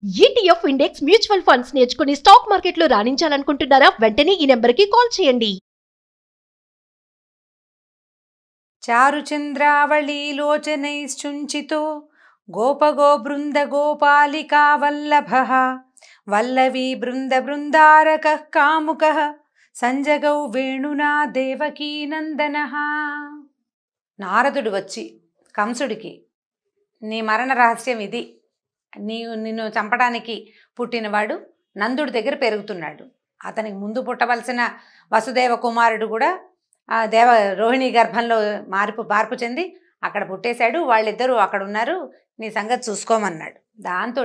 ETF index mutual funds నేర్చుకుని stock మార్కెట్లో రాణించాలనుకుంటున్నారా? వెంటనే ఈ నెంబర్కి కాల్ చేయండి. చారుచంద్రావళీలోచనైశ్చుంచితో గోపగో బృంద గోపాలికా వల్లభః వల్లవీ బృంద బృందారకః కాముకః సంజగౌ వేణునా దేవకీ నందనః. నారదుడు వచ్చి కంసుడికి, నీ మరణ రహస్యం ఇది, నిన్ను చంపడానికి పుట్టినవాడు నందుడి దగ్గర పెరుగుతున్నాడు. అతనికి ముందు పుట్టవలసిన వసుదేవ కుమారుడు కూడా ఆ రోహిణి గర్భంలో మార్పు చెంది అక్కడ పుట్టేశాడు. వాళ్ళిద్దరూ అక్కడ ఉన్నారు, నీ సంగతి చూసుకోమన్నాడు. దాంతో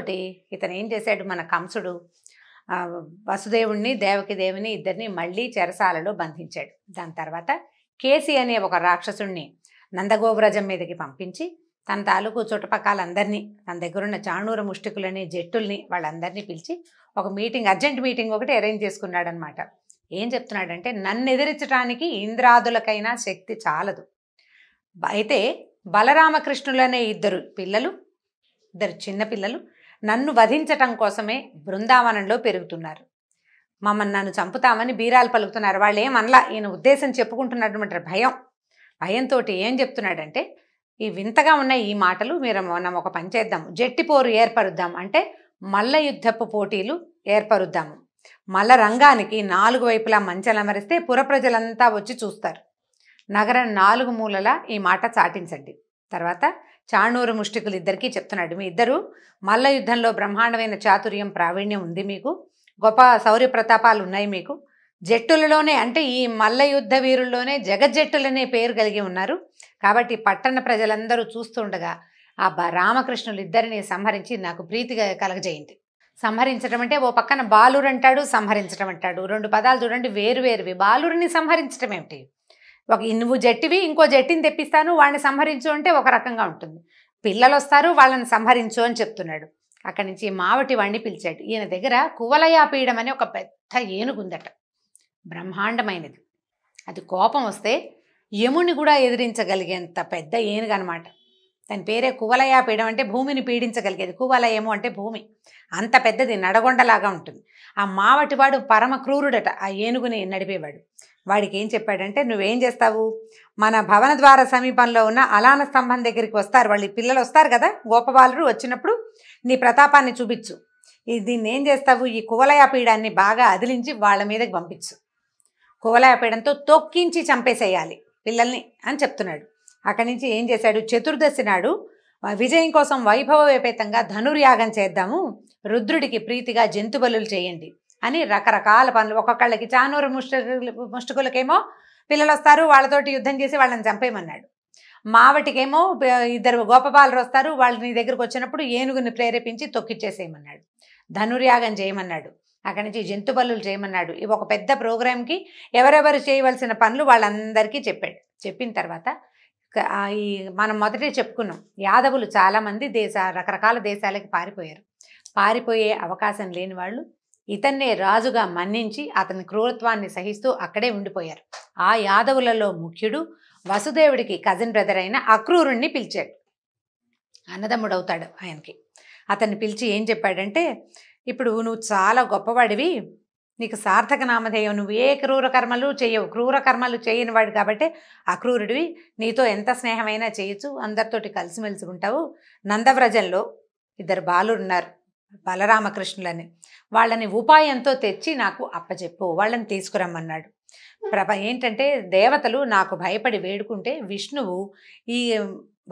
ఇతను ఏం చేశాడు, మన కంసుడు వసుదేవుణ్ణి దేవిని ఇద్దరిని మళ్ళీ చెరసాలలో బంధించాడు. దాని తర్వాత కేసి అనే ఒక రాక్షసుణ్ణి నందగోవ్రజం మీదకి పంపించి తన తాలూకు చుట్టుపక్కలందరినీ, తన దగ్గరున్న చాణూర ముష్టికులని జట్టుల్ని వాళ్ళందరినీ పిలిచి ఒక మీటింగ్, అర్జెంట్ మీటింగ్ ఒకటి అరేంజ్ చేసుకున్నాడు అనమాట. ఏం చెప్తున్నాడంటే, నన్ను ఎదిరించడానికి ఇంద్రాదులకైనా శక్తి చాలదు, అయితే బలరామకృష్ణులనే ఇద్దరు చిన్నపిల్లలు నన్ను వధించటం కోసమే బృందావనంలో పెరుగుతున్నారు. నన్ను చంపుతామని బీరాలు పలుకుతున్నారు. వాళ్ళు ఏమనలా, ఈయన ఉద్దేశం చెప్పుకుంటున్నాడు అనమాట. భయంతో ఏం చెప్తున్నాడంటే, ఈ వింతగా ఉన్న ఈ మాటలు మనం ఒక పని చేద్దాం, జట్టిపోరు ఏర్పరుద్దాం, అంటే మల్ల యుద్ధపు పోటీలు ఏర్పరుద్దాము. మల్ల రంగానికి 4 వైపులా మంచలమరిస్తే పుర ప్రజలంతా వచ్చి చూస్తారు. నగరం 4 మూలలా ఈ మాట చాటించండి. తర్వాత చాణూరు ముష్టికులు ఇద్దరికీ చెప్తున్నాడు, మీ ఇద్దరు మల్ల యుద్ధంలో బ్రహ్మాండమైన చాతుర్యం ప్రావీణ్యం ఉంది, మీకు గొప్ప శౌర్య ప్రతాపాలు ఉన్నాయి, మీకు జట్టులలోనే అంటే ఈ మల్ల యుద్ధ వీరుల్లోనే జగజ్జట్టులనే పేరు కలిగి ఉన్నారు. కాబట్టి పట్టణ ప్రజలందరూ చూస్తుండగా ఆ రామకృష్ణులు ఇద్దరిని సంహరించి నాకు ప్రీతిగా కలగజేయండి. సంహరించడం అంటే ఓ పక్కన బాలురు అంటాడు, సంహరించడం అంటాడు. 2 పదాలు చూడండి, వేరువేరువి. బాలురిని సంహరించడం ఏమిటి, నువ్వు జట్టివి, ఇంకో జట్టిని తెప్పిస్తాను వాడిని సంహరించు అంటే ఒక రకంగా ఉంటుంది. పిల్లలు వస్తారు, వాళ్ళని సంహరించు అని చెప్తున్నాడు. అక్కడి నుంచి మావటి వాడిని పిలిచాడు. ఈయన దగ్గర కువలయాపీడం అనే ఒక పెద్ద ఏనుగుందట, బ్రహ్మాండమైనది. అది కోపం వస్తే యముని కూడా ఎదిరించగలిగేంత పెద్ద ఏనుగు అనమాట. దాని పేరే కువలయాపీడం, అంటే భూమిని పీడించగలిగేది. కువలయము అంటే భూమి, అంత పెద్దది, నడగొండలాగా ఉంటుంది. ఆ మావటివాడు పరమ క్రూరుడట, ఆ ఏనుగుని నడిపేవాడు. వాడికి ఏం చెప్పాడంటే, నువ్వేం చేస్తావు, మన భవన ద్వార సమీపంలో ఉన్న అలాన స్తంభం దగ్గరికి వస్తారు, వాళ్ళు పిల్లలు వస్తారు కదా, గోపబాలురు వచ్చినప్పుడు నీ ప్రతాపాన్ని చూపించు. దీన్ని ఏం చేస్తావు, ఈ కువలయాపీడాన్ని బాగా అదిలించి వాళ్ళ మీదకి పంపించు. కువలయాపీడంతో తొక్కించి చంపేసేయాలి పిల్లల్ని అని చెప్తున్నాడు. అక్కడి నుంచి ఏం చేశాడు, చతుర్దశి నాడు విజయం కోసం వైభవోపేతంగా ధనుర్యాగం చేద్దాము, రుద్రుడికి ప్రీతిగా జంతు బలులు చేయండి అని రకరకాల పనులు. ఒక్కొక్కళ్ళకి చానూరు ముష్టికులకేమో పిల్లలు వస్తారు, వాళ్ళతోటి యుద్ధం చేసి వాళ్ళని చంపేయమన్నాడు. మావటికేమో 2 గోపబాలురు వస్తారు, వాళ్ళు నీ దగ్గరకు వచ్చినప్పుడు ఏనుగుని ప్రేరేపించి తొక్కిచ్చేసేయమన్నాడు. ధనుర్యాగం చేయమన్నాడు. అక్కడి నుంచి జంతు బలులు చేయమన్నాడు. ఇవి ఒక పెద్ద ప్రోగ్రాంకి ఎవరెవరు చేయవలసిన పనులు వాళ్ళందరికీ చెప్పాడు. చెప్పిన తర్వాత మనం మొదటే చెప్పుకున్నాం, యాదవులు చాలామంది రకరకాల దేశాలకి పారిపోయారు. పారిపోయే అవకాశం లేని వాళ్ళు ఇతన్నే రాజుగా మన్నించి అతని క్రూరత్వాన్ని సహిస్తూ అక్కడే ఉండిపోయారు. ఆ యాదవులలో ముఖ్యుడు వసుదేవుడికి కజిన్ బ్రదర్ అయిన అక్రూరుణ్ణి పిలిచాడు. అన్నదమ్ముడవుతాడు ఆయనకి. అతన్ని పిలిచి ఏం చెప్పాడంటే, ఇప్పుడు నువ్వు చాలా గొప్పవాడివి, నీకు సార్థక నామధేయం, నువ్వు ఏ క్రూర కర్మలు చేయవు, క్రూర కర్మలు చేయని వాడు కాబట్టి అక్రూరుడివి, నీతో ఎంత స్నేహమైనా చేయొచ్చు, అందరితోటి కలిసిమెలిసి ఉంటావు. నందవ్రజంలో 2 బాలురు ఉన్నారు, బలరామకృష్ణులని, వాళ్ళని ఉపాయంతో తెచ్చి నాకు అప్పచెప్పు, వాళ్ళని తీసుకురమ్మన్నాడు. ఏంటంటే, దేవతలు నాకు భయపడి వేడుకుంటే విష్ణువు ఈ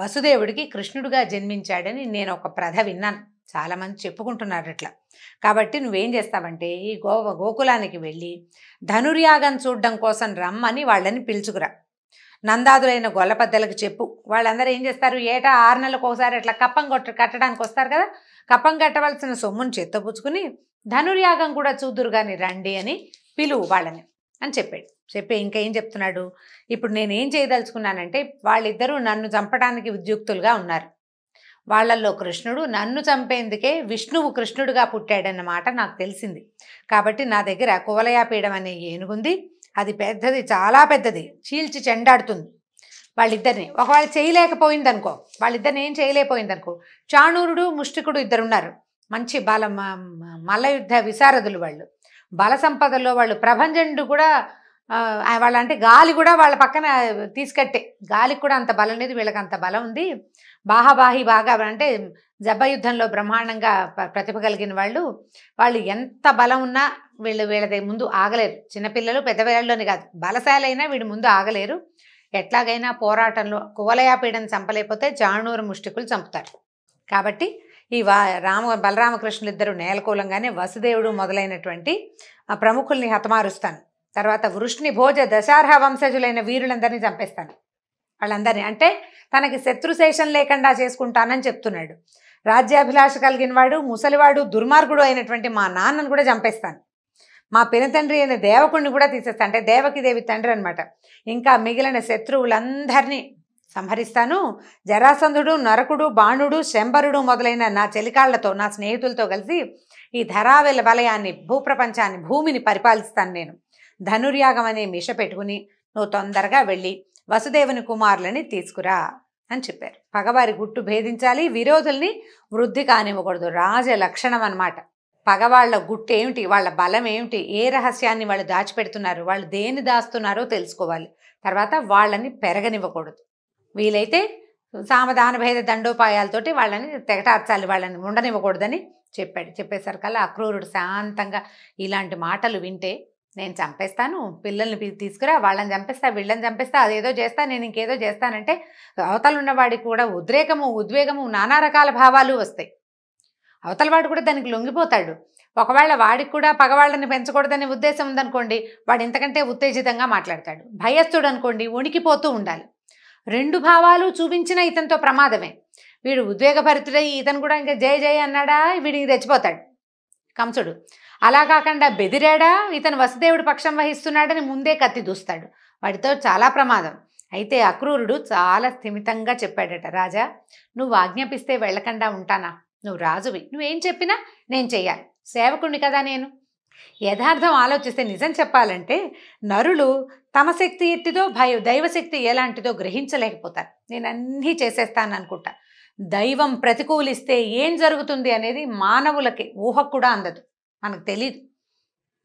వసుదేవుడికి కృష్ణుడుగా జన్మించాడని నేను ఒక ప్రథ విన్నాను, చాలామంది చెప్పుకుంటున్నారు అట్లా. కాబట్టి నువ్వేం చేస్తావంటే, ఈ గోకులానికి వెళ్ళి ధనుర్యాగం చూడడం కోసం రమ్మని వాళ్ళని పిలుచుకురా. నందాదులైన గొల్లపద్దలకు చెప్పు. వాళ్ళందరూ ఏం చేస్తారు, ఏటా 6 నెలలకు ఒకసారి అట్లా కప్పం కట్టడానికి వస్తారు కదా, కప్పం కట్టవలసిన సొమ్మును చెత్తపుచ్చుకుని ధనుర్యాగం కూడా చూద్దురు కానీ రండి అని పిలువు వాళ్ళని అని చెప్పాడు. చెప్పి ఇంకా ఏం చెప్తున్నాడు, ఇప్పుడు నేనేం చేయదలుచుకున్నానంటే, వాళ్ళిద్దరూ నన్ను చంపడానికి ఉద్యుక్తులుగా ఉన్నారు. వాళ్ళల్లో కృష్ణుడు నన్ను చంపేందుకే విష్ణువు కృష్ణుడుగా పుట్టాడన్నమాట నాకు తెలిసింది. కాబట్టి నా దగ్గర కువలయాపీడం అనే ఏనుగుంది, అది పెద్దది, చాలా పెద్దది, చీల్చి చెండాడుతుంది వాళ్ళిద్దరిని. ఒకవేళ చేయలేకపోయిందనుకో, వాళ్ళిద్దరిని ఏం చేయలేకపోయిందనుకో, చాణూరుడు ముష్టికుడు 2 ఉన్నారు, మంచి మల్లయుద్ధ విశారదులు వాళ్ళు. బల సంపదలో వాళ్ళు ప్రభంజనుడు కూడా వాళ్ళంటే గాలి కూడా వాళ్ళ పక్కన తీసుకట్టే. గాలికి కూడా అంత బలం లేదు, వీళ్ళకి అంత బలం ఉంది. బాహాబాహి బాగా అంటే జబ్బ యుద్ధంలో బ్రహ్మాండంగా ప్రతిభ కలిగిన వాళ్ళు ఎంత బలం ఉన్నా వీళ్ళది ముందు ఆగలేరు. చిన్నపిల్లలు పెద్దపిల్లల్లోని కాదు, బలశాలైనా వీడి ముందు ఆగలేరు. ఎట్లాగైనా పోరాటంలో కువలయాపీడని చంపలేకపోతే జాణూరు ముష్టికులు చంపుతారు. కాబట్టి ఈ బలరామకృష్ణులు ఇద్దరు నేలకూలంగానే వసుదేవుడు మొదలైనటువంటి ప్రముఖుల్ని హతమారుస్తాను. తర్వాత వృష్ణి భోజ దశార్హ వంశజులైన వీరులందరినీ చంపేస్తాను. వాళ్ళందరినీ అంటే తనకి శత్రుశేషం లేకుండా చేసుకుంటానని చెప్తున్నాడు. రాజ్యాభిలాష కలిగిన వాడు, ముసలివాడు, దుర్మార్గుడు అయినటువంటి మా నాన్నను కూడా చంపేస్తాను. మా పినతండ్రి అయిన దేవకుడిని కూడా తీసేస్తాను. అంటే దేవకిదేవి తండ్రి అనమాట. ఇంకా మిగిలిన శత్రువులందరినీ సంహరిస్తాను. జరాసంధుడు, నరకుడు, బాణుడు, శంబరుడు మొదలైన నా చెలికాళ్లతో, నా స్నేహితులతో కలిసి ఈ ధరావెల వలయాన్ని, భూప్రపంచాన్ని, భూమిని పరిపాలిస్తాను. నేను ధనుర్యాగం అనే మిష పెట్టుకుని నువ్వు తొందరగా వెళ్ళి వసుదేవుని కుమారులని తీసుకురా అని చెప్పారు. పగవారి గుట్టు భేదించాలి, విరోధుల్ని వృద్ధి కానివ్వకూడదు. రాజ లక్షణం అన్నమాట. పగవాళ్ల గుట్టు ఏమిటి, వాళ్ళ బలం ఏమిటి, ఏ రహస్యాన్ని వాళ్ళు దాచిపెడుతున్నారు, వాళ్ళు దేన్ని దాస్తున్నారో తెలుసుకోవాలి. తర్వాత వాళ్ళని పెరగనివ్వకూడదు. వీలైతే సామధాన భేద దండోపాయాలతోటి వాళ్ళని తెగటార్చాలి, వాళ్ళని ఉండనివ్వకూడదని చెప్పాడు. చెప్పేసరికల్లా అక్రూరుడు శాంతంగా ఇలాంటి మాటలు వింటే నేను చంపేస్తాను, పిల్లల్ని తీసుకురా, వాళ్ళని చంపేస్తా, వీళ్ళని చంపేస్తా, అదేదో చేస్తా, నేను ఇంకేదో చేస్తానంటే అవతల ఉన్నవాడికి కూడా ఉద్రేకము, ఉద్వేగము, నానా రకాల భావాలు వస్తాయి. అవతలవాడు కూడా దానికి లొంగిపోతాడు. ఒకవేళ వాడికి కూడా పగవాళ్ళని పెంచకూడదనే ఉద్దేశం ఉందనుకోండి, వాడు ఇంతకంటే ఉత్తేజితంగా మాట్లాడతాడు. భయస్థుడు అనుకోండి, వణికిపోతూ ఉండాలి. రెండు భావాలు చూపించిన ఇతనితో ప్రమాదమే. వీడు ఉద్వేగభరితుడై ఇతను కూడా ఇంకా జయ జయ అన్నాడా, వీడికి రెచ్చిపోతాడు కంసుడు. అలా కాకుండా బెదిరాడా, ఇతను వసుదేవుడు పక్షం వహిస్తున్నాడని ముందే కత్తి దూస్తాడు. వాడితో చాలా ప్రమాదం. అయితే అక్రూరుడు చాలా స్థిమితంగా చెప్పాడట, రాజా నువ్వు ఆజ్ఞాపిస్తే వెళ్ళకుండా ఉంటానా? నువ్వు రాజువి, నువ్వేం చెప్పినా నేను చెయ్యాలి, సేవకుణ్ణి కదా నేను. యథార్థం ఆలోచిస్తే నిజం చెప్పాలంటే నరులు తమ శక్తి ఎట్టిదో దైవశక్తి ఎలాంటిదో గ్రహించలేకపోతారు. నేను అన్నీ చేసేస్తాను అనుకుంటా. దైవం ప్రతికూలిస్తే ఏం జరుగుతుంది అనేది మానవులకి ఊహకు కూడా అందదు, మనకు తెలీదు.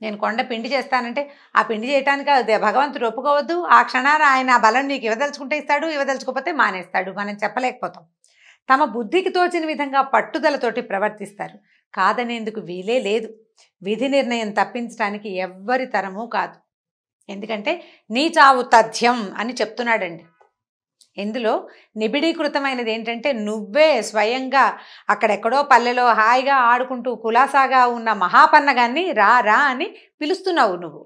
నేను కొండ పిండి చేస్తానంటే ఆ పిండి చేయటానికి భగవంతుడు ఒప్పుకోవద్దు. ఆ క్షణాన ఆయన ఆ బలం నీకు ఇవ్వదలుచుకుంటే ఇస్తాడు, ఇవ్వదలుచుకోకపోతే మానేస్తాడు. మనం చెప్పలేకపోతాం. తమ బుద్ధికి తోచిన విధంగా పట్టుదలతోటి ప్రవర్తిస్తారు. కాదనేందుకు వీలే లేదు. విధి నిర్ణయం తప్పించడానికి ఎవ్వరి తరమూ కాదు. ఎందుకంటే నీ చావు తథ్యం అని చెప్తున్నాడండి. ఇందులో నిబిడీకృతమైనది ఏంటంటే నువ్వే స్వయంగా అక్కడెక్కడో పల్లెలో హాయిగా ఆడుకుంటూ కులాసాగా ఉన్న మహాపన్నగాన్ని రా రా అని పిలుస్తున్నావు నువ్వు.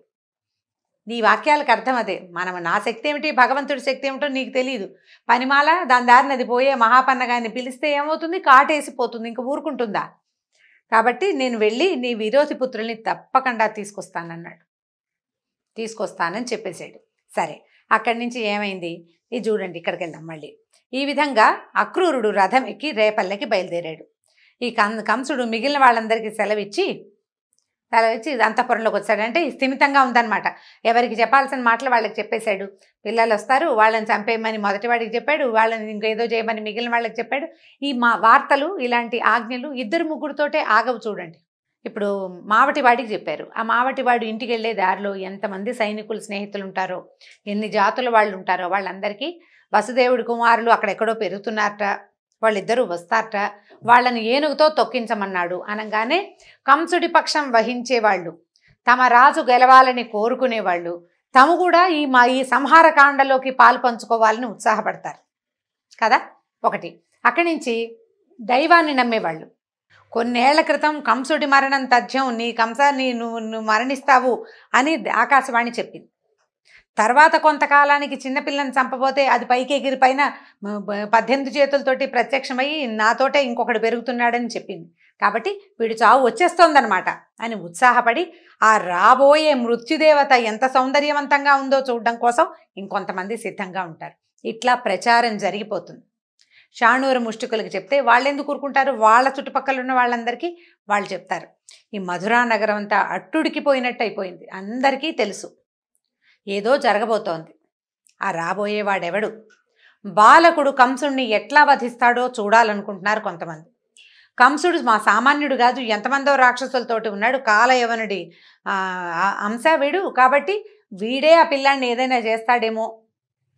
నీ వాక్యాలకు అర్థం అదే. నా శక్తి ఏమిటి, భగవంతుడి శక్తి ఏమిటో నీకు తెలియదు. పనిమాల దాని దారిని అది పోయే మహాపన్నగాన్ని పిలిస్తే ఏమవుతుంది, కాటేసిపోతుంది, ఇంక ఊరుకుంటుందా? కాబట్టి నేను వెళ్ళి నీ విరోధి పుత్రుల్ని తప్పకుండా తీసుకొస్తానని చెప్పేశాడు. సరే, అక్కడి నుంచి ఏమైంది ఇది చూడండి. ఇక్కడికి వెళ్దాం మళ్ళీ. ఈ విధంగా అక్రూరుడు రథం ఎక్కి రేపల్లెకి బయలుదేరాడు. ఈ కంసుడు మిగిలిన వాళ్ళందరికీ సెలవిచ్చి అంతఃపురంలోకి వచ్చాడంటే స్థిమితంగా ఉందన్నమాట. ఎవరికి చెప్పాల్సిన మాటలు వాళ్ళకి చెప్పేశాడు. పిల్లలు వస్తారు, వాళ్ళని చంపేయమని మొదటి వాడికి చెప్పాడు, వాళ్ళని ఇంకేదో చేయమని మిగిలిన వాళ్ళకి చెప్పాడు. ఈ వార్తలు, ఇలాంటి ఆజ్ఞలు ఇద్దరు ముగ్గురుతోటే ఆగవు చూడండి. ఇప్పుడు మావటివాడికి చెప్పారు. ఆ మావటివాడు ఇంటికి వెళ్ళే దారిలో ఎంతమంది సైనికులు స్నేహితులు ఉంటారో, ఎన్ని జాతుల వాళ్ళు ఉంటారో వాళ్ళందరికీ వసుదేవుడి కుమారులు అక్కడెక్కడో పెరుగుతున్నారట, వాళ్ళిద్దరూ వస్తారట, వాళ్ళని ఏనుగుతో తొక్కించమన్నాడు. అనగానే కంసుడి పక్షం వహించేవాళ్ళు, తమ రాజు గెలవాలని కోరుకునేవాళ్ళు తాము కూడా ఈ సంహారకాండలోకి పాలు పంచుకోవాలని ఉత్సాహపడతారు కదా. ఒకటి. అక్కడి దైవాన్ని నమ్మేవాళ్ళు. కొన్నేళ్ల క్రితం కంసుడి మరణం తథ్యం, నువ్వు మరణిస్తావు అని ఆకాశవాణి చెప్పింది. తర్వాత కొంతకాలానికి చిన్నపిల్లని చంపబోతే అది పైకి ఎగిరి పైన 18 చేతులతోటి ప్రత్యక్షమయ్యి నాతోటే ఇంకొకడు పెరుగుతున్నాడని చెప్పింది. కాబట్టి వీడు చావు వచ్చేస్తోందనమాట అని ఉత్సాహపడి ఆ రాబోయే మృత్యుదేవత ఎంత సౌందర్యవంతంగా ఉందో చూడడం కోసం ఇంకొంతమంది సిద్ధంగా ఉంటారు. ఇట్లా ప్రచారం జరిగిపోతుంది. షాణూరు ముష్టికులకు చెప్తే వాళ్ళు ఎందుకు ఊరుకుంటారు? వాళ్ళ చుట్టుపక్కల ఉన్న వాళ్ళందరికీ వాళ్ళు చెప్తారు. ఈ మధురా నగరం అంతా అట్టుడికిపోయినట్టు అయిపోయింది. అందరికీ తెలుసు ఏదో జరగబోతోంది. ఆ రాబోయేవాడెవడు, బాలకుడు కంసుణ్ణి ఎట్లా వధిస్తాడో చూడాలనుకుంటున్నారు కొంతమంది. కంసుడు మా సామాన్యుడు కాదు, ఎంతమందో రాక్షసులతోటి ఉన్నాడు, కాలయవనుడి అంశ వీడు, కాబట్టి వీడే ఆ పిల్లాన్ని ఏదైనా చేస్తాడేమో,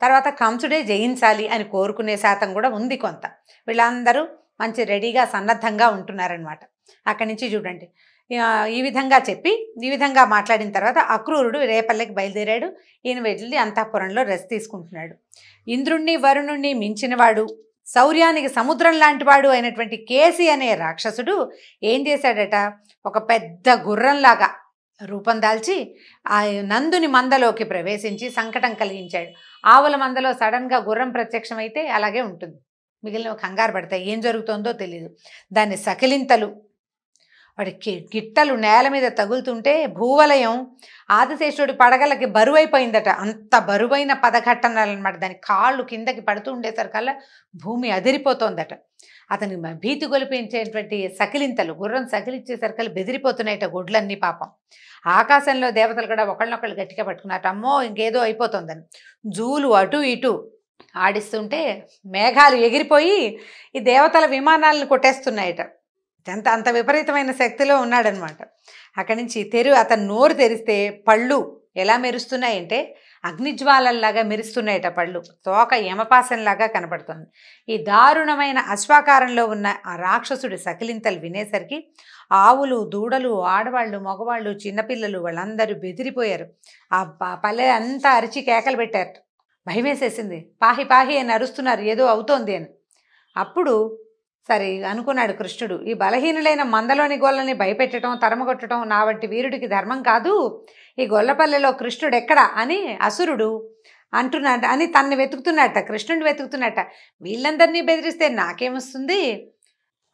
తర్వాత కంసుడే జయించాలి అని కోరుకునే శాతం కూడా ఉంది కొంత. వీళ్ళందరూ మంచి రెడీగా సన్నద్ధంగా ఉంటున్నారనమాట. అక్కడి నుంచి చూడండి, ఈ విధంగా చెప్పి ఈ విధంగా మాట్లాడిన తర్వాత అక్రూరుడు రేపల్లెకి బయలుదేరాడు. ఈయన వెళ్ళి అంతఃపురంలో రెస్ట్ తీసుకుంటున్నాడు. ఇంద్రుణ్ణి వరుణుణ్ణి మించినవాడు, శౌర్యానికి సముద్రం లాంటివాడు అయినటువంటి కేసి అనే రాక్షసుడు ఏం చేశాడట, ఒక పెద్ద గుర్రంలాగా రూపం దాల్చి ఆ నందుని మందలోకి ప్రవేశించి సంకటం కలిగించాడు. ఆవుల మందలో సడన్గా గుర్రం ప్రత్యక్షమైతే అలాగే ఉంటుంది, మిగిలిన కంగారు పడతాయి, ఏం జరుగుతుందో తెలియదు. దాన్ని సకిలింతలు, వాడి గిట్టలు నేల మీద తగులుతుంటే భూవలయం ఆదిశేషుడి పడగలకి బరువైపోయిందట. అంత బరువైన పదఘట్టనాలన్నమాట. దాని కాళ్ళు కిందకి పడుతూ ఉండేసరికల్లా భూమి అదిరిపోతోందట. అతని భీతి గొలిపించేటువంటి సకిలింతలు, గుర్రం సకిలిచ్చేసరికల్లా బెదిరిపోతున్నాయట గొడ్లన్నీ. పాపం ఆకాశంలో దేవతలు కూడా ఒకళ్ళనొకళ్ళు గట్టిగా పట్టుకున్నట్టు, అమ్మో ఇంకేదో అయిపోతుందని జూలు అటు ఇటు ఆడిస్తుంటే మేఘాలు ఎగిరిపోయి ఈ దేవతల విమానాలను కొట్టేస్తున్నాయట. అంత విపరీతమైన శక్తిలో ఉన్నాడనమాట. అక్కడి నుంచి అతను నోరు తెరిస్తే పళ్ళు ఎలా మెరుస్తున్నాయంటే అగ్నిజ్వాలల్లాగా మెరుస్తున్నాయట పళ్ళు, తోక యమపాసంలాగా కనపడుతుంది. ఈ దారుణమైన అశ్వాకారంలో ఉన్న ఆ రాక్షసుడి సకిలింతలు వినేసరికి ఆవులు, దూడలు, ఆడవాళ్ళు, మగవాళ్ళు, చిన్నపిల్లలు వాళ్ళందరూ బెదిరిపోయారు. ఆ పల్లె అంతా అరిచి కేకలు పెట్టారు. భయం వేసేసింది. పాహి పాహి అని అరుస్తున్నారు, ఏదో అవుతోంది అని. అప్పుడు సరే అనుకున్నాడు కృష్ణుడు, ఈ బలహీనులైన మందలోని గొల్లని భయపెట్టడం, తరమగొట్టడం నా వంటి వీరుడికి ధర్మం కాదు. ఈ గొల్లపల్లెలో కృష్ణుడు ఎక్కడా అని అసురుడు అంటున్నాడు అని తన్ని వెతుకుతున్నట్ట, కృష్ణుడిని వెతుకుతున్నట్ట. వీళ్ళందరినీ బెదిరిస్తే నాకేమొస్తుంది?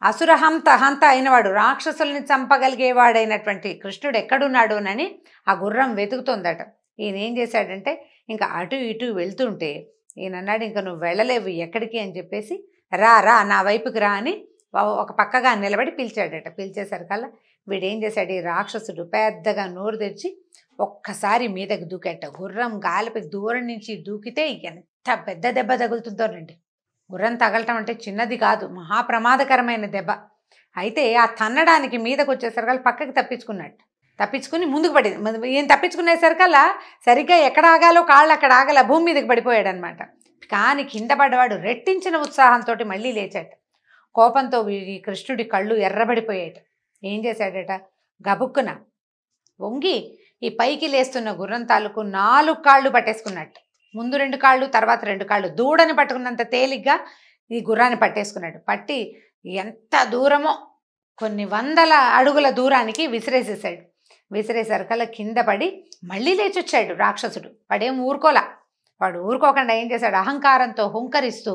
అసుర హంత అయినవాడు, రాక్షసుల్ని చంపగలిగేవాడైనటువంటి కృష్ణుడు ఎక్కడున్నాడోనని ఆ గుర్రం వెతుకుతోందట. ఈయన ఏం చేశాడంటే ఇంకా అటు ఇటు వెళ్తుంటే ఈయన అన్నాడు, ఇంకా నువ్వు వెళ్ళలేవు ఎక్కడికి అని చెప్పేసి, రా రా నా వైపుకి రా అని ఒక పక్కగా నిలబడి పిలిచాడట. పిలిచేసరికల్లా వీడేం చేశాడు, ఈ రాక్షసుడు పెద్దగా నోరు తెరిచి ఒక్కసారి మీదకి దూకేట. గుర్రం గాలిపై దూరం నుంచి దూకితే ఎంత పెద్ద దెబ్బ తగులుతుందోనండి. గుర్రం తగలటం అంటే చిన్నది కాదు, మహాప్రమాదకరమైన దెబ్బ. అయితే ఆ తన్నడానికి మీదకి వచ్చేసరికల్లా పక్కకి తప్పించుకుని ముందుకు పడింది. ఈయన తప్పించుకునేసరికల్లా సరిగ్గా ఎక్కడ ఆగాలో కాళ్ళు అక్కడ ఆగల, భూమి మీదకి పడిపోయాడు అనమాట. కానీ కింద పడ్డవాడు రెట్టించిన ఉత్సాహంతో మళ్ళీ లేచాట. కోపంతో ఈ కృష్ణుడి కళ్ళు ఎర్రబడిపోయాట. ఏం చేశాడట, గబుక్కున వంగి ఈ పైకి లేస్తున్న గుర్రం తాలూకు 4 కాళ్ళు పట్టేసుకున్నట్టు. ముందు 2 కాళ్ళు, తర్వాత 2 కాళ్ళు, దూడని పట్టుకున్నంత తేలిగ్గా ఈ గుర్రాన్ని పట్టేసుకున్నాడు. పట్టి ఎంత దూరమో కొన్ని 100 అడుగుల దూరానికి విసిరేసేసాడు. విసిరేసరికల్లా కింద పడి మళ్ళీ లేచొచ్చాడు రాక్షసుడు. వాడేం ఊరుకోలా. వాడు ఊరుకోకుండా ఏం చేశాడు, అహంకారంతో హుంకరిస్తూ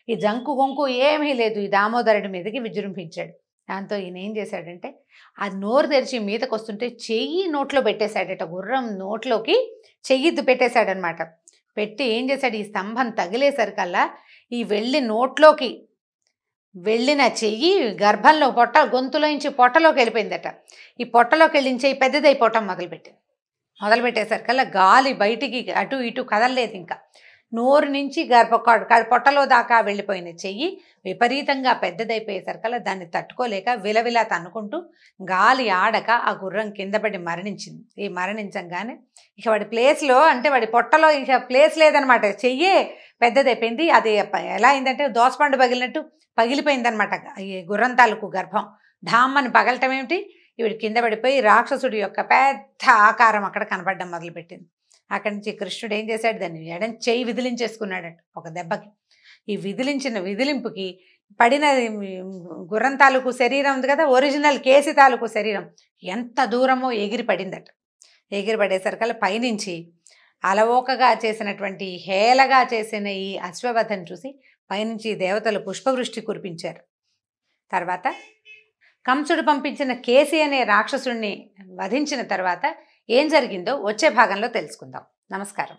ఈ జంకు గొంకు ఏమీ లేదు ఈ దామోదరుడి మీదకి విజృంభించాడు. దాంతో ఈయన ఏం చేశాడంటే ఆ నోరు తెరిచి మీదకి వస్తుంటే చెయ్యి నోట్లో పెట్టేశాడట. గుర్రం నోట్లోకి చెయ్యి పెట్టేశాడనమాట. పెట్టి ఏం చేశాడు, ఈ స్తంభం తగిలేసరికల్లా ఈ నోట్లోకి వెళ్ళిన చెయ్యి గర్భంలో గొంతులోంచి పొట్టలోకి వెళ్ళిపోయిందట. ఈ పొట్టలోకి వెళ్ళిన చెయ్యి పెద్దదైపోవటం మొదలుపెట్టేసరికల్లా గాలి బయటికి అటు ఇటు కదలలేదు. ఇంకా నోరు నుంచి పొట్టలో దాకా వెళ్ళిపోయిన చెయ్యి విపరీతంగా పెద్దదైపోయేసరికల్లా దాన్ని తట్టుకోలేక విలవిలా తన్నుకుంటూ గాలి ఆడక ఆ గుర్రం కింద పడి మరణించింది. ఈ మరణించంగానే ఇక వాడి ప్లేస్లో, అంటే వాడి పొట్టలో ఇక ప్లేస్ లేదనమాట, చెయ్యే పెద్దదైపోయింది. అది ఎలా అయిందంటే దోసపండు పగిలినట్టు పగిలిపోయిందనమాట. ఈ గుర్రం తాలూకు గర్భం ఢామ్మని పగలటం ఏమిటి, ఈవిడ కింద పడిపోయి రాక్షసుడి యొక్క పెద్ద ఆకారం అక్కడ కనపడడం మొదలుపెట్టింది. అక్కడి నుంచి కృష్ణుడు ఏం చేశాడు, దాన్ని ఎడం చెయ్యి విదిలించేసుకున్నాడట ఒక దెబ్బకి. ఈ విదిలింపుకి పడిన గుర్రం తాలూకు శరీరం ఉంది కదా, ఒరిజినల్ కేసి తాలూకు శరీరం ఎంత దూరమో ఎగిరి పడిందట. ఎగిరి పడేసరికల్లా పైనుంచి అలవోకగా చేసినటువంటి హేళగా చేసిన ఈ అశ్వవధను చూసి పైనుంచి దేవతలు పుష్పవృష్టి కురిపించారు. తర్వాత కంసుడు పంపించిన కేసి అనే రాక్షసుడిని వధించిన తర్వాత ఏం జరిగిందో వచ్చే భాగంలో తెలుసుకుందాం. నమస్కారం.